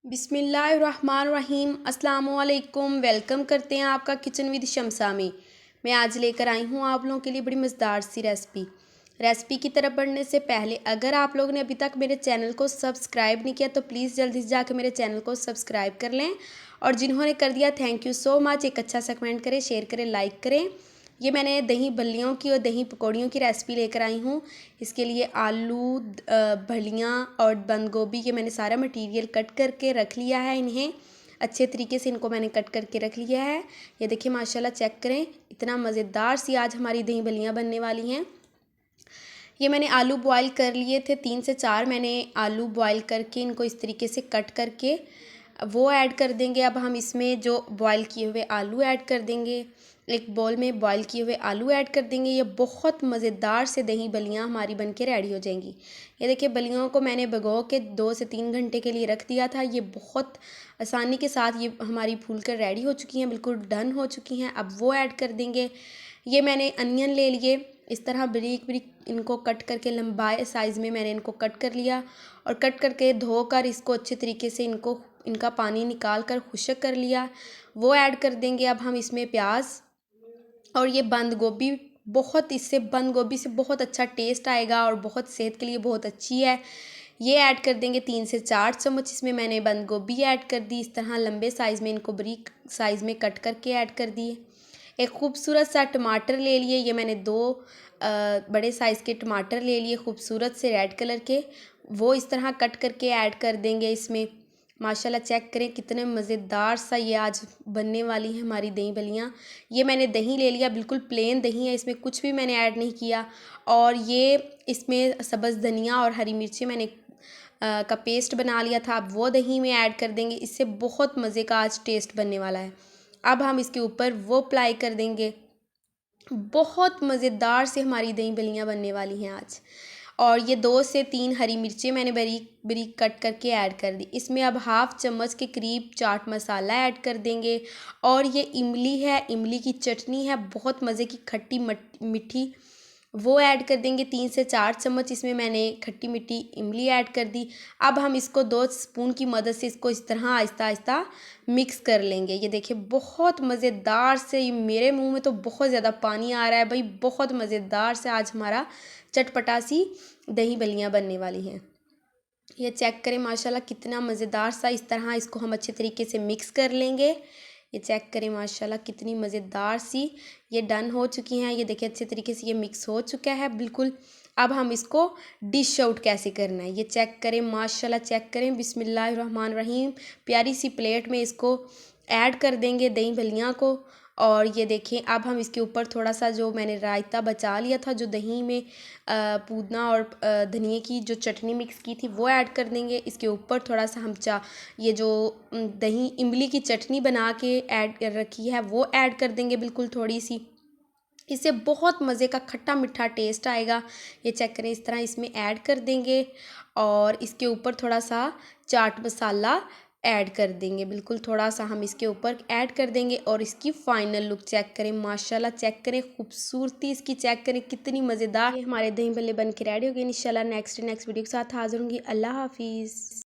बिस्मिल्लाहिर्रहमानिर्रहीम अस्सलामुअलैकुम। वेलकम करते हैं आपका किचन विद शमसा में। मैं आज लेकर आई हूँ आप लोगों के लिए बड़ी मज़ेदार सी रेसिपी की तरफ बढ़ने से पहले अगर आप लोगों ने अभी तक मेरे चैनल को सब्सक्राइब नहीं किया तो प्लीज़ जल्दी से जाकर मेरे चैनल को सब्सक्राइब कर लें, और जिन्होंने कर दिया थैंक यू सो मच। एक अच्छा सा कमेंट करें, शेयर करें, लाइक करें। ये मैंने दही भल्लियों की और दही पकौड़ियों की रेसिपी लेकर आई हूँ। इसके लिए आलू, भलियाँ और बंद गोभी, ये मैंने सारा मटेरियल कट करके रख लिया है। इन्हें अच्छे तरीके से इनको मैंने कट करके रख लिया है। ये देखिए माशाल्लाह, चेक करें, इतना मज़ेदार सी आज हमारी दही भल्लियाँ बनने वाली हैं। ये मैंने आलू बॉईल कर लिए थे, 3 से 4 मैंने आलू बॉईल करके इनको इस तरीके से कट करके वो ऐड कर देंगे। अब हम इसमें जो बॉईल किए हुए आलू ऐड कर देंगे, एक बाउल में बॉईल किए हुए आलू ऐड कर देंगे। ये बहुत मज़ेदार से दही बलियाँ हमारी बनके रेडी हो जाएंगी। ये देखिए बलियों को मैंने भिगो के 2 से 3 घंटे के लिए रख दिया था। ये बहुत आसानी के साथ ये हमारी फूल कर रेडी हो चुकी हैं, बिल्कुल डन हो चुकी हैं। अब वो ऐड कर देंगे। ये मैंने अनियन ले लिए, इस तरह बारीक बारीक इनको कट करके लंबाई साइज़ में मैंने इनको कट कर लिया, और कट करके धोकर इसको अच्छे तरीके से इनका पानी निकाल कर खुश्क कर लिया। वो ऐड कर देंगे। अब हम इसमें प्याज और ये बंद गोभी, इससे बंद गोभी से बहुत अच्छा टेस्ट आएगा और बहुत सेहत के लिए बहुत अच्छी है। ये ऐड कर देंगे 3 से 4 चम्मच। इसमें मैंने बंद गोभी ऐड कर दी, इस तरह लंबे साइज़ में इनको बारीक साइज़ में कट करके ऐड कर दिए। एक खूबसूरत सा टमाटर ले लिए, ये मैंने 2 बड़े साइज़ के टमाटर ले लिए खूबसूरत से रेड कलर के, वो इस तरह कट करके ऐड कर देंगे इसमें। माशाल्लाह चेक करें कितने मज़ेदार सा ये आज बनने वाली है हमारी दही भल्लियाँ। ये मैंने दही ले लिया, बिल्कुल प्लेन दही है, इसमें कुछ भी मैंने ऐड नहीं किया। और ये इसमें सब्ज़ धनिया और हरी मिर्ची मैंने का पेस्ट बना लिया था, अब वो दही में ऐड कर देंगे। इससे बहुत मज़े का आज टेस्ट बनने वाला है। अब हम इसके ऊपर वो अप्लाई कर देंगे। बहुत मज़ेदार से हमारी दही भल्लियाँ बनने वाली हैं आज। और ये 2 से 3 हरी मिर्चें मैंने बारीक बारीक कट करके ऐड कर दी। इसमें अब हाफ़ चम्मच के करीब चाट मसाला ऐड कर देंगे। और ये इमली है, इमली की चटनी है, बहुत मज़े की खट्टी मीठी, वो ऐड कर देंगे 3 से 4 चम्मच। इसमें मैंने खट्टी मीठी इमली ऐड कर दी। अब हम इसको 2 स्पून की मदद से इसको इस तरह आहिस्ता आहिस्ता मिक्स कर लेंगे। ये देखिए बहुत मज़ेदार से, ये मेरे मुंह में तो बहुत ज़्यादा पानी आ रहा है भाई। बहुत मज़ेदार से आज हमारा चटपटा सी दही भल्लियाँ बनने वाली हैं। ये चेक करें माशाल्लाह कितना मज़ेदार सा, इस तरह इसको हम अच्छे तरीके से मिक्स कर लेंगे। ये चेक करें माशाल्लाह कितनी मज़ेदार सी ये डन हो चुकी हैं। ये देखिए अच्छे तरीके से ये मिक्स हो चुका है बिल्कुल। अब हम इसको डिश आउट कैसे करना है ये चेक करें माशाल्लाह, चेक करें। बिस्मिल्लाहिर्रहमानिर्रहीम। प्यारी सी प्लेट में इसको ऐड कर देंगे दही भल्लियाँ को। और ये देखें अब हम इसके ऊपर थोड़ा सा जो मैंने रायता बचा लिया था, जो दही में पुदीना और धनिए की जो चटनी मिक्स की थी, वो ऐड कर देंगे। इसके ऊपर थोड़ा सा हम ये जो दही इमली की चटनी बना के ऐड कर रखी है वो ऐड कर देंगे बिल्कुल थोड़ी सी। इससे बहुत मज़े का खट्टा मीठा टेस्ट आएगा। ये चेक करें, इस तरह इसमें ऐड कर देंगे। और इसके ऊपर थोड़ा सा चाट मसाला ऐड कर देंगे, बिल्कुल थोड़ा सा हम इसके ऊपर ऐड कर देंगे। और इसकी फ़ाइनल लुक चेक करें माशाल्लाह, चेक करें खूबसूरती इसकी, चेक करें कितनी मज़ेदार। ये हमारे दही भल्ले बन के रेडी हो गए। इंशाल्लाह नेक्स्ट वीडियो के साथ हाज़िर होंगी। अल्लाह हाफिज़।